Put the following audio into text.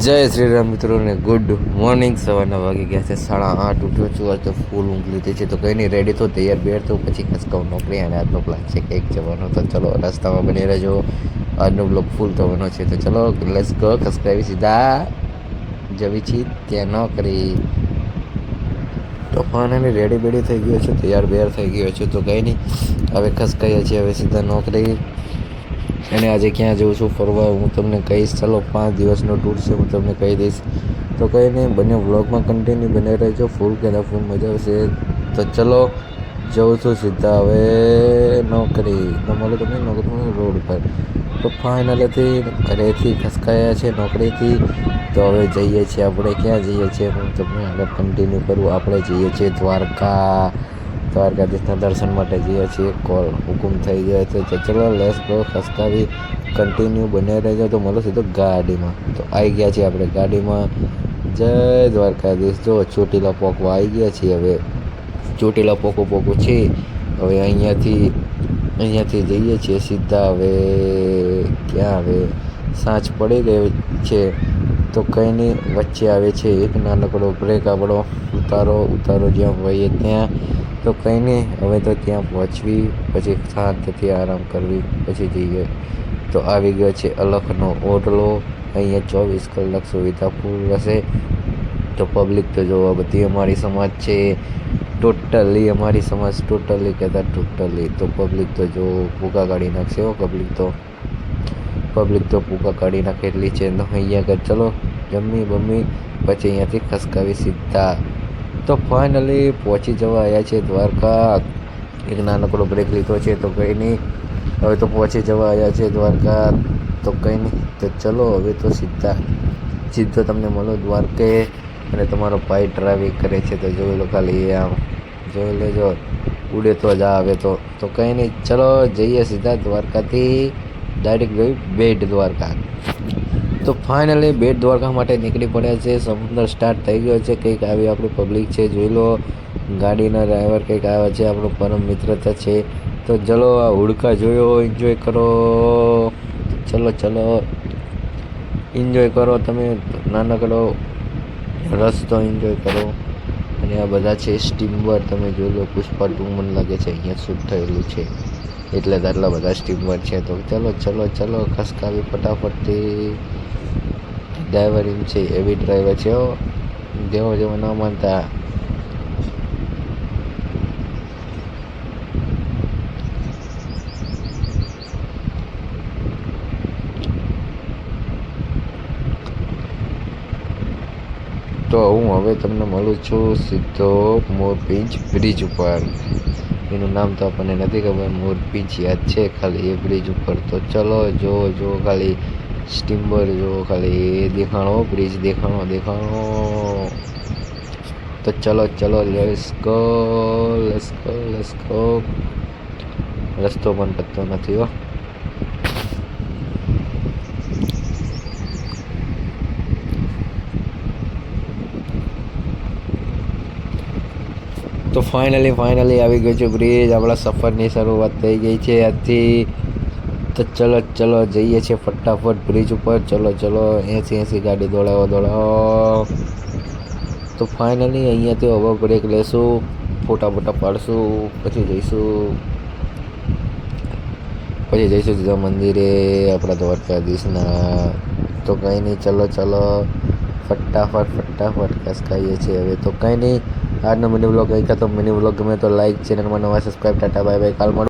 જય શ્રી રામ મિત્રોને good morning. સવારના વાગી ગયા છે 8:30. ઉઠ્યો છું. આજ તો ફૂલ ઊંઘ લીધી છે, તો કંઈ નહીં, રેડી તો તૈયાર બેર તો પછી ખસકાવું નોકરી. અને આજનો પ્લાન છે કંઈક જવાનો, તો ચલો રસ્તામાં બની રહેજો. આજનો બ્લોગ ફૂલ થવાનો છે, તો ચલો લેટ્સ ગો. ખસકાવી સીધા જવી છીએ ત્યાં નોકરી. તો ફાઇનલી રેડી બેડી થઈ ગયો છે, તૈયાર બેર થઈ ગયો છે, તો કંઈ નહીં, હવે ખસકાઈએ છીએ હવે સીધા નોકરી. અને આજે ક્યાં જઉં છું ફરવા હું તમને કહીશ. ચાલો 5 દિવસનો ટૂર છે, હું તમને કહી દઈશ. તો કંઈ નહીં, બંને વ્લોગમાં કન્ટિન્યુ બને રહેજો. ફૂલ મજા આવશે. તો ચલો જઉં છું સીધા હવે નોકરી. તમારે તમને નોકરી રોડ પર. તો ફાઇનલીથી ઘરેથી ખસકાયા છે નોકરીથી. તો હવે જઈએ છીએ આપણે. ક્યાં જઈએ છીએ હું તમને આગળ કન્ટિન્યુ કરું. આપણે જઈએ છીએ દ્વારકાધીશના દર્શન માટે જઈએ છીએ. કોલ હુકુમ થઈ ગયો છે, તો ચલો લેટ્સ ગો. ખસકાવી કન્ટિન્યુ બને રહેજો. તો મળો સીધો ગાડીમાં. તો આવી ગયા છીએ આપણે ગાડીમાં. જય દ્વારકાધીશ. જો ચોટીલા પોકવા આવી ગયા છીએ. હવે ચોટીલા પોકો છે. હવે અહીંયાથી જઈએ છીએ સીધા. હવે ક્યાં હવે સાંજ પડી ગઈ છે, તો કંઈ નહીં, વચ્ચે આવે છે એક નાનકડો બ્રેક. આપણો ઉતારો જ્યાં હોઈએ ત્યાં. તો કંઈ નહીં, હવે તો ત્યાં પહોંચવી, પછી શાંતિથી આરામ કરવી, પછી જઈએ. તો આવી ગયો છે અલખનો ઓટલો. અહીંયા 24 કલાક સુવિધા ફૂલ હશે. તો પબ્લિક તો જોવા બધી અમારી સમાજ છે, ટોટલી અમારી સમાજ, ટોટલી કહેતા ટોટલી. તો પબ્લિક તો જો ભૂકા કાઢી નાખશે હો. પબ્લિક તો ભૂકા કાઢી નાખે એટલી છે. તો અહીંયા આગળ ચલો જમી બમી પછી અહીંયાથી ખસકાવી સીધા. તો ફાઇનલી પહોંચી જવા આવ્યા છે દ્વારકા. એક નાનકડો બ્રેક લીધો છે, તો કંઈ નહીં, હવે તો પહોંચી જવા આવ્યા છે દ્વારકા. તો કંઈ નહીં, તો ચલો હવે તો સીધો તમને મળો દ્વારકે. અને તમારો ભાઈ ડ્રાઇવિંગ કરે છે, તો જોઈ લો ખાલી, આમ જોઈ લેજો, ઉડે તો જ આવે. તો કંઈ નહીં, ચલો જઈએ સીધા દ્વારકાથી ડાયરેક્ટ ગઈ બેટ દ્વારકા. તો ફાઇનલી બેટ દ્વારકા માટે નીકળી પડ્યા છે. સમુદ્ર સ્ટાર્ટ થઈ ગયો છે. કંઈક આવી આપણી પબ્લિક છે, જોઈ લો. ગાડીના ડ્રાઈવર કંઈક આવ્યા છે, આપણો પરમ મિત્રતા છે. તો ચલો આ હુડકા જોયો, એન્જોય કરો. ચલો એન્જોય કરો. તમે નાનકડો રસ્તો એન્જોય કરો. અને આ બધા છે સ્ટીમર, તમે જોઈ લો. પુષ્પા 2 મને લાગે છે અહીંયા શૂટ થયેલું છે, એટલે આટલા બધા સ્ટીમર છે. તો ચલો ખસકાવી ફટાફટથી. ડ્રાઈવર એમ છે, એવી ડ્રાઈવર છે હો, જેવો ન માનતા. તો હું હવે તમને મળું છું સીધો મોરપીંછ બ્રિજ ઉપર. એનું નામ તો આપણને નથી ખબર, મોરપીંછ યાદ છે ખાલી, એ બ્રિજ ઉપર. તો ચલો જો ખાલી સ્ટીમર જો ખાલી, એ દેખાણો બ્રિજ દેખાણો. તો ચલો લેટ્સ ગો. રસ્તો પણ પતતો નથી હો. તો ફાઇનલી આવી ગયો છે બ્રિજ. આપણા સફરની શરૂઆત થઈ ગઈ છે આજથી. તો ચલો જઈએ છીએ ફટાફટ બ્રિજ ઉપર. ચલો 80 ગાડી દોડાવો. તો ફાઇનલી અહીંયાથી હવે બ્રેક લેશું, ફોટા પાડશું, પછી જઈશું સીધા મંદિરે આપણા દ્વારકાધીશના. તો કંઈ નહીં, ચલો ફટાફટ ખસકાઈએ છીએ હવે. તો કંઈ નહીં, આજનો મિની વ્લોગ કંઈક હતો. મિની વ્લોગ ગમે તો લાઈક, ચેનલમાં નવા સબસ્ક્રાઈબ. Tata bye bye. કાલ મળો.